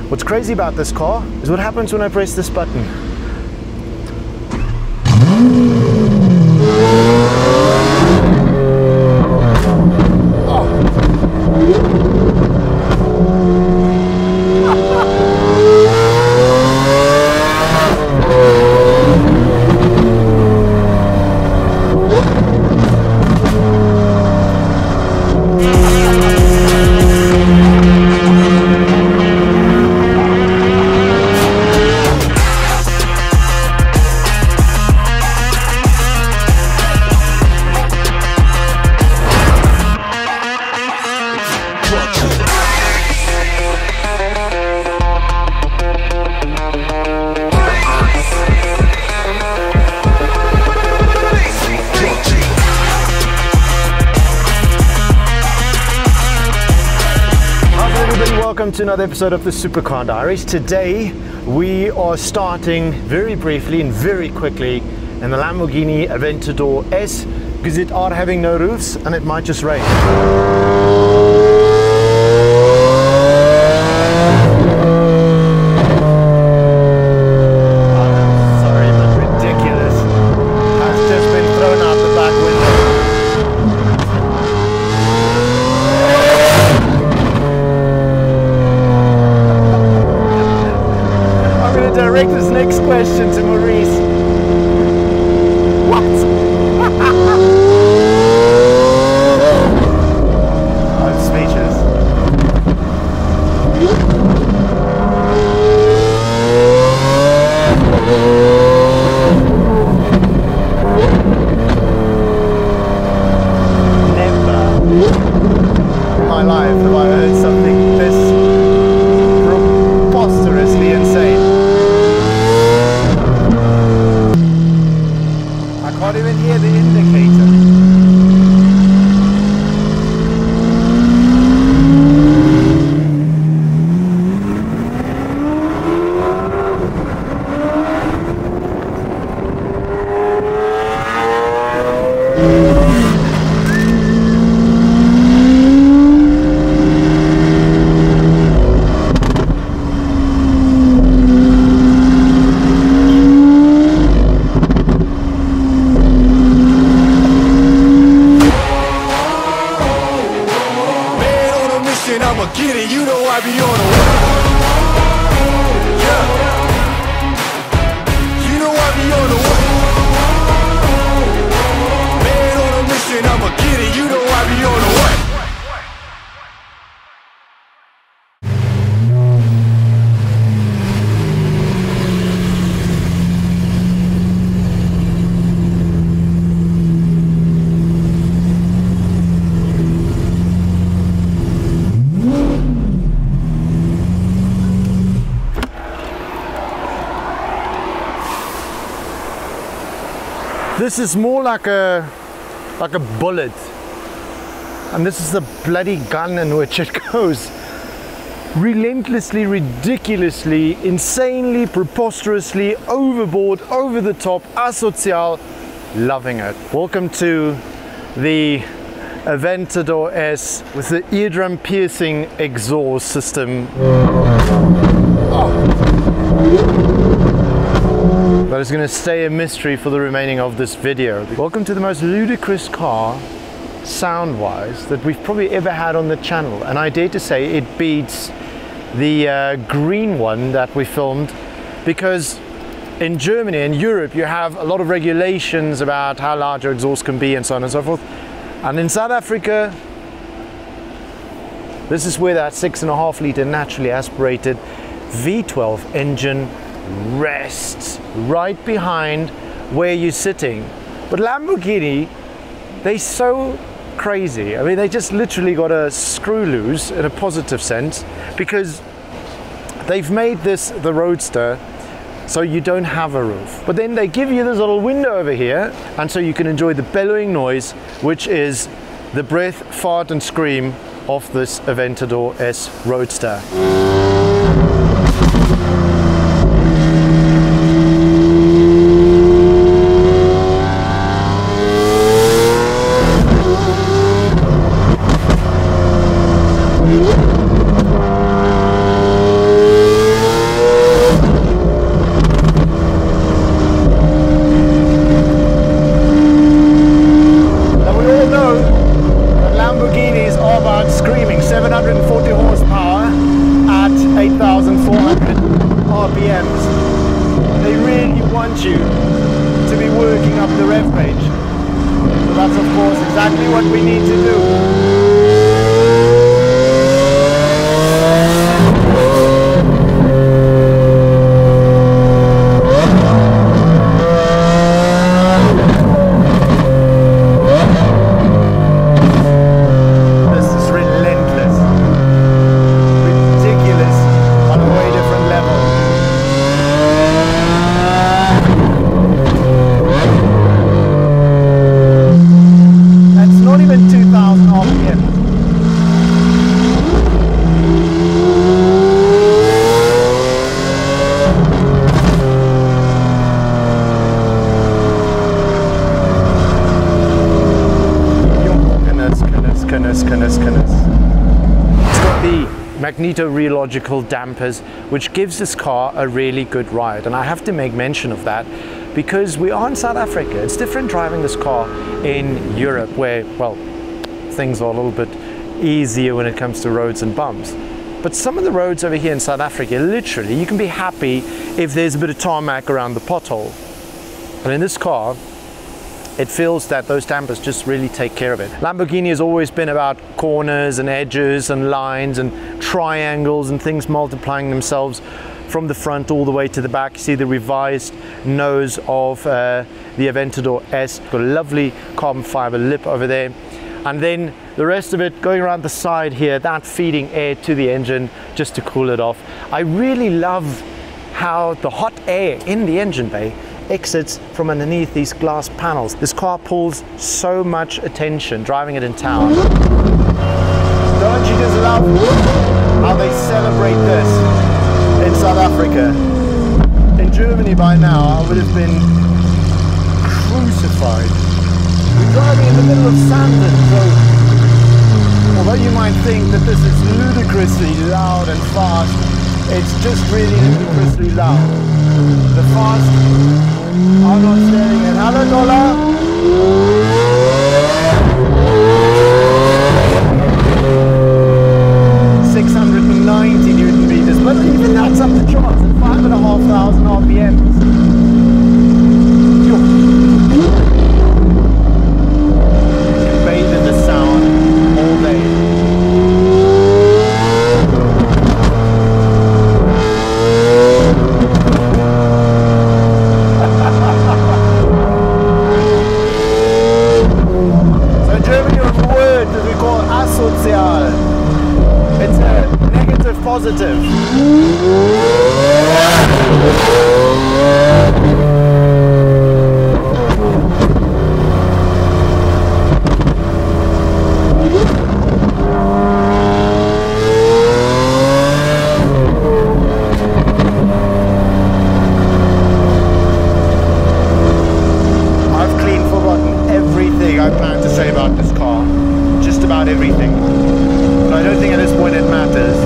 What's crazy about this car is what happens when I press this button. Welcome to another episode of the Supercar Diaries. Today we are starting very briefly and very quickly in the Lamborghini Aventador S because it are having no roofs and it might just rain. Direct this next question to Maurice. What? I'm speechless. Never in my life have I heard something this preposterously insane. I can't even hear the indicator. I'ma get it, you know I be on the way. Yeah. You know I be on the way. Man on a mission, I'ma get it, you know I be on the way. This is more like a bullet, and this is the bloody gun in which it goes. Relentlessly, ridiculously, insanely, preposterously, overboard, over the top, asocial, loving it. Welcome to the Aventador S with the eardrum piercing exhaust system. But it's going to stay a mystery for the remaining of this video. Welcome to the most ludicrous car, sound-wise, that we've probably ever had on the channel. And I dare to say it beats the green one that we filmed, because in Germany and Europe you have a lot of regulations about how large your exhaust can be and so on and so forth. And in South Africa, this is where that 6.5 litre naturally aspirated V12 engine rests right behind where you're sitting. But Lamborghini, they're so crazy. I mean, they just literally got a screw loose in a positive sense, because they've made this the Roadster so you don't have a roof. But then they give you this little window over here, and so you can enjoy the bellowing noise, which is the breath, fart and scream of this Aventador S Roadster. want you to be working up the rev range. So that's of course exactly what we need to do. Magneto-rheological dampers, which gives this car a really good ride. And I have to make mention of that because we are in South Africa. It's different driving this car in Europe where, well, things are a little bit easier when it comes to roads and bumps. But some of the roads over here in South Africa, literally, you can be happy if there's a bit of tarmac around the pothole. But in this car, it feels that those dampers just really take care of it. Lamborghini has always been about corners and edges and lines and triangles and things multiplying themselves from the front all the way to the back. You see the revised nose of the Aventador S. Got a lovely carbon fiber lip over there. And then the rest of it going around the side here, that feeding air to the engine just to cool it off. I really love how the hot air in the engine bay exits from underneath these glass panels. This car pulls so much attention driving it in town. Don't you just love how they celebrate this in South Africa? In Germany by now I would have been crucified. We're driving in the middle of Sandton, so although you might think that this is ludicrously loud and fast, it's just really ludicrously loud. The fast, I'm not staring at hello dollar. 690 Newton meters, but even that's up the charts at 5,500 RPMs. You can bathe in the sound all day. It's a negative positive. I've clean forgotten everything I plan to say about this car. Just about everything. But I don't think at this point it matters.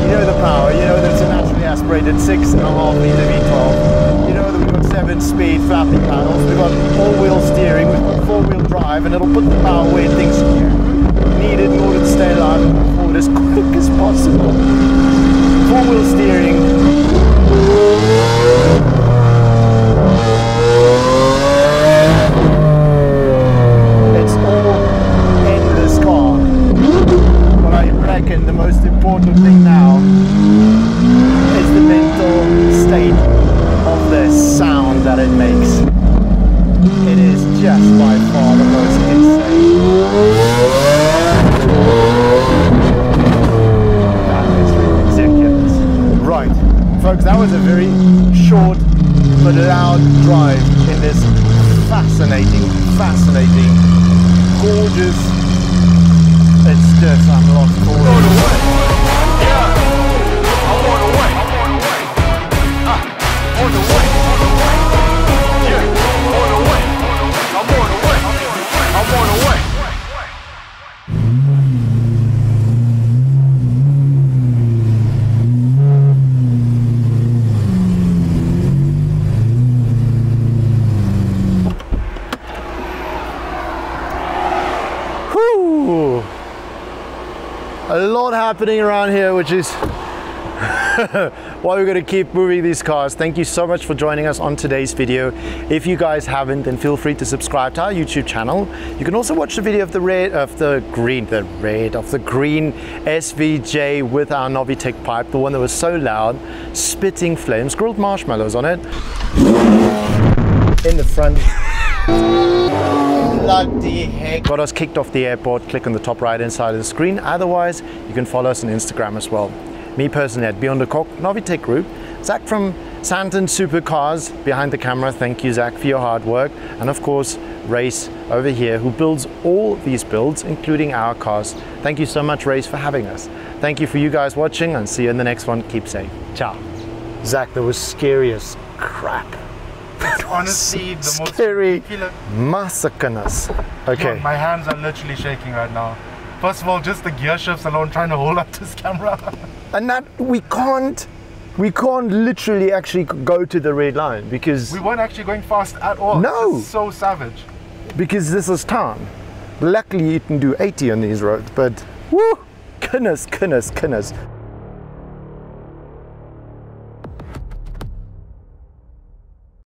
You know the power, you know that it's a naturally aspirated 6.5 litre V12. You know that we've got 7-speed flapping paddles, we've got all-wheel steering, we've got 4-wheel drive, and it'll put the power where it thinks you need it in order to stay alive and move forward as quick as possible. 4-wheel steering. It's all in this car. But I reckon the most important thing now is the mental state of the sound that it makes. It is just by far the most insane. That is ridiculous. Right, folks, that was a very short but loud drive in this fascinating, gorgeous. It's just, I'm lost for it. On the way. Yeah. I'm on the way. On the way. Yeah. On the way. I'm on the way. I'm on the way. Whew. A lot happening around here, which is while we're going to keep moving these cars, thank you so much for joining us on today's video. If you guys haven't, then feel free to subscribe to our YouTube channel. You can also watch the video of the green SVJ with our NOVITEC pipe, the one that was so loud, spitting flames, grilled marshmallows on it. In the front. Bloody heck. Got us kicked off the airport. Click on the top right hand side of the screen. Otherwise, you can follow us on Instagram as well. Me personally at Bienvenue, NOVITEC Group. Zach from Santon Supercars behind the camera. Thank you, Zach, for your hard work. And of course, Race over here, who builds all these builds, including our cars. Thank you so much, Race, for having us. Thank you for you guys watching, and see you in the next one. Keep safe. Ciao. Zach, that was scary as crap. It's honestly the most scary ridiculous. Massacreness. Okay. Yo, my hands are literally shaking right now. First of all, just the gear shifts alone, trying to hold up this camera. And that we can't literally actually go to the red line because we weren't actually going fast at all. No. It's so savage. Because this is town. Luckily you can do 80 on these roads, but woo, goodness.